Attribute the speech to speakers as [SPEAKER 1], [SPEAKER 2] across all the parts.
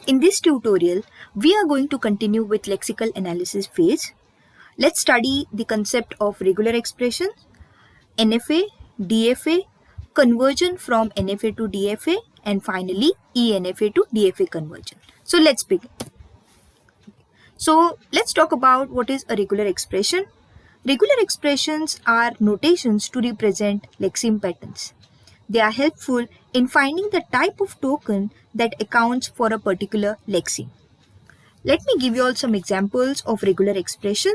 [SPEAKER 1] In this tutorial, we are going to continue with lexical analysis phase. Let's study the concept of regular expression, NFA, DFA, conversion from NFA to DFA, and finally ENFA to DFA conversion. So let's begin. So let's talk about what is a regular expression. Regular expressions are notations to represent lexeme patterns. They are helpful in finding the type of token that accounts for a particular lexeme. Let me give you all some examples of regular expression.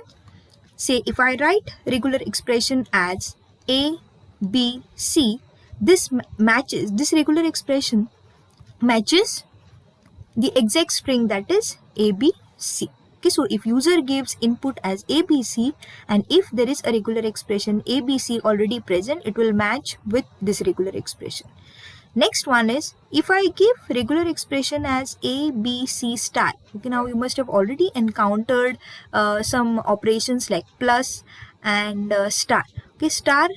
[SPEAKER 1] Say if I write regular expression as A, B, C, this regular expression matches the exact string that is A, B, C. Okay, so if user gives input as ABC and if there is a regular expression ABC already present, it will match with this regular expression. Next one is if I give regular expression as A, B, C star. Okay, now you must have already encountered some operations like plus and star. Okay, star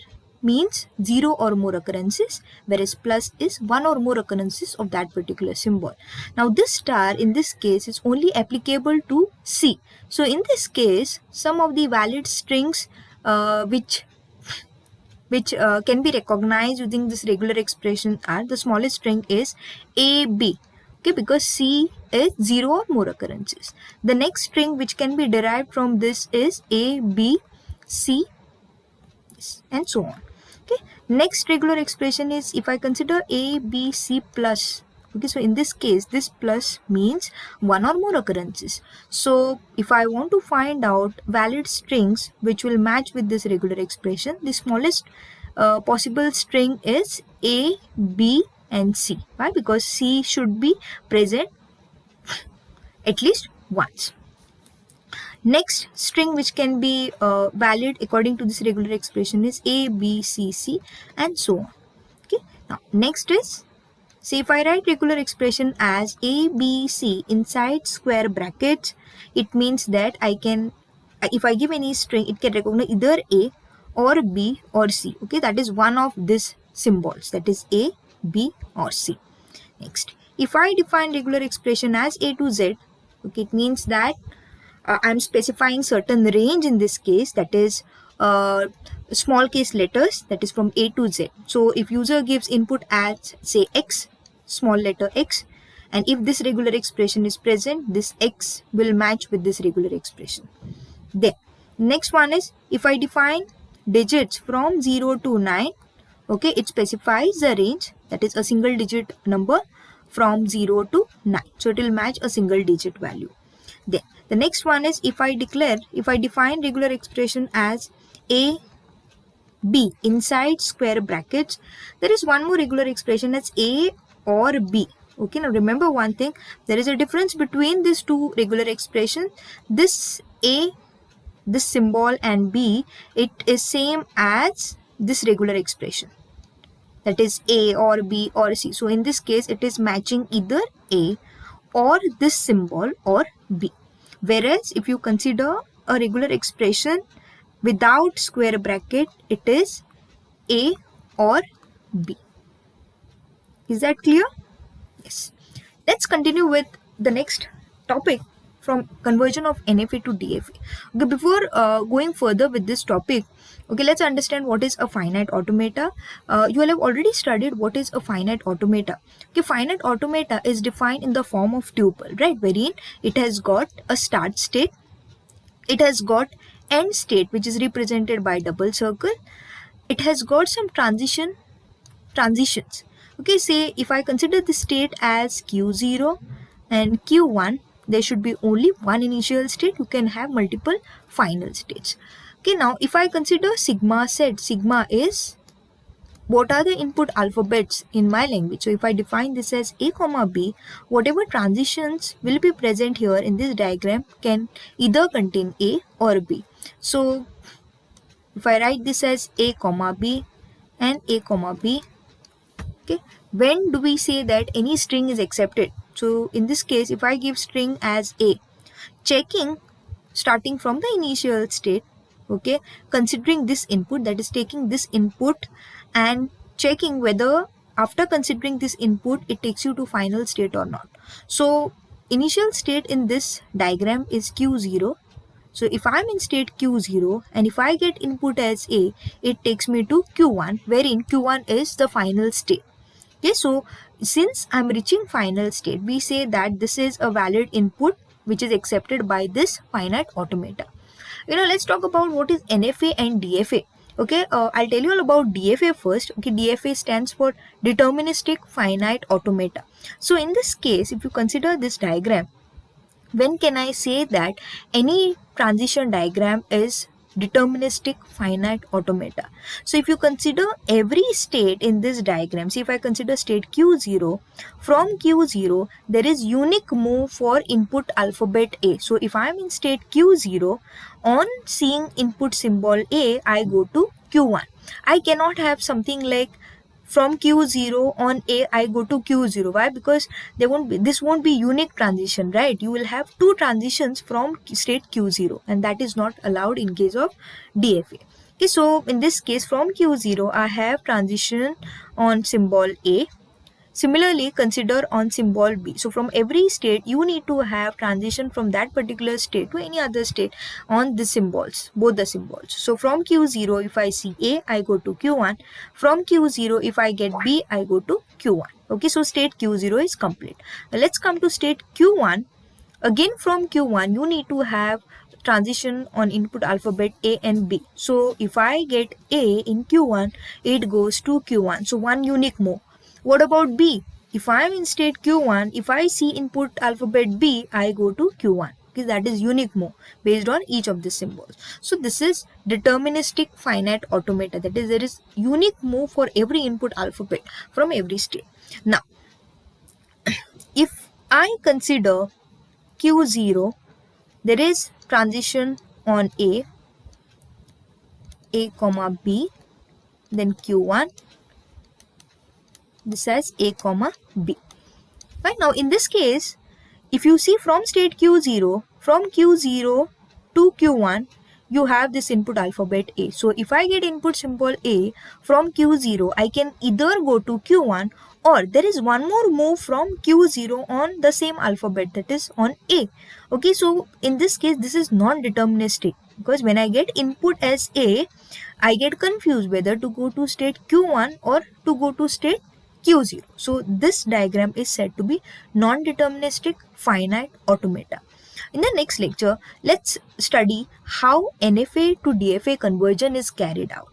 [SPEAKER 1] means 0 or more occurrences, whereas plus is 1 or more occurrences of that particular symbol. Now this star in this case is only applicable to C. So in this case, some of the valid strings which can be recognized using this regular expression are the smallest string is AB. Okay, because C is 0 or more occurrences. The next string which can be derived from this is A, B, C, and so on. Okay, next regular expression is if I consider A, B, C plus. Okay, so in this case, this plus means 1 or more occurrences. So if I want to find out valid strings which will match with this regular expression, the smallest possible string is A, B, and C. Why? Because C should be present at least once. Next string which can be valid according to this regular expression is A, B, C, C, and so on. Okay. Now next is, say if I write regular expression as A, B, C inside square brackets, it means that I can, if I give any string, it can recognize either A or B or C. Okay, that is one of these symbols, that is A, B, or C. Next, if I define regular expression as A to Z, okay, it means that I'm specifying certain range in this case, that is small case letters, that is from A to Z. So if user gives input as say X, small letter X, and if this regular expression is present, this X will match with this regular expression. Then next one is if I define digits from 0 to 9, okay, it specifies the range, that is a single digit number from 0 to 9. So it will match a single digit value. Then the next one is if I define regular expression as A, B inside square brackets, there is one more regular expression as A or B. Okay, now remember one thing, there is a difference between these two regular expressions. This A, this symbol, and B, it is same as this regular expression, that is A or B or C. So in this case, it is matching either A or this symbol or B. Whereas if you consider a regular expression without square bracket, it is A or B. Is that clear? Yes. Let's continue with the next topic from conversion of NFA to DFA. Okay, before going further with this topic, okay, let's understand what is a finite automata. You will have already studied what is a finite automata. Okay, finite automata is defined in the form of tuple, right? Wherein it has got a start state, it has got end state which is represented by double circle, it has got some transitions. Okay, say if I consider the state as Q0 and Q1, there should be only one initial state. You can have multiple final states. Okay, now if I consider sigma set, sigma is what are the input alphabets in my language. So if I define this as A comma B, whatever transitions will be present here in this diagram can either contain A or B. So if I write this as A comma B and A comma B, okay, when do we say that any string is accepted? So in this case, if I give string as A, checking starting from the initial state, okay, considering this input, that is taking this input and checking whether after considering this input it takes you to final state or not. So initial state in this diagram is Q0. So if I'm in state Q0 and if I get input as A, it takes me to Q1, wherein Q1 is the final state. Okay, so since I'm reaching final state, we say that this is a valid input which is accepted by this finite automata. Let's talk about what is NFA and DFA. Okay, I'll tell you all about DFA first. Okay, DFA stands for deterministic finite automata. So in this case, if you consider this diagram, when can I say that any transition diagram is deterministic finite automata? So if you consider every state in this diagram, see if I consider state Q0, from Q0 there is unique move for input alphabet A. So if I am in state Q0, on seeing input symbol A, I go to Q1. I cannot have something like from Q0 on A I go to Q0. Why? Because this won't be unique transition, right? You will have two transitions from state Q0, and that is not allowed in case of DFA. Okay, so in this case from Q0 I have transition on symbol A. Similarly, consider on symbol B. So from every state, you need to have transition from that particular state to any other state on the symbols, both the symbols. So from Q0, if I see A, I go to Q1. From Q0, if I get B, I go to Q1. Okay, so state Q0 is complete. Now let's come to state Q1. Again from Q1, you need to have transition on input alphabet A and B. So if I get A in Q1, it goes to Q1. So one unique move. What about B? If I am in state Q1, if I see input alphabet B, I go to Q1. Okay, that is unique move based on each of the symbols. So this is deterministic finite automata. That is, there is unique move for every input alphabet from every state. Now, if I consider Q0, there is transition on A comma B, then Q1. This as A comma B. Right, now in this case, if you see from state Q0, from Q0 to Q1, you have this input alphabet A. So if I get input symbol A from Q0, I can either go to Q1, or there is one more move from Q0 on the same alphabet, that is on A. Okay, so in this case, this is non-deterministic, because when I get input as A, I get confused whether to go to state Q1 or to go to state Q0. So this diagram is said to be non-deterministic finite automata. In the next lecture, let's study how NFA to DFA conversion is carried out.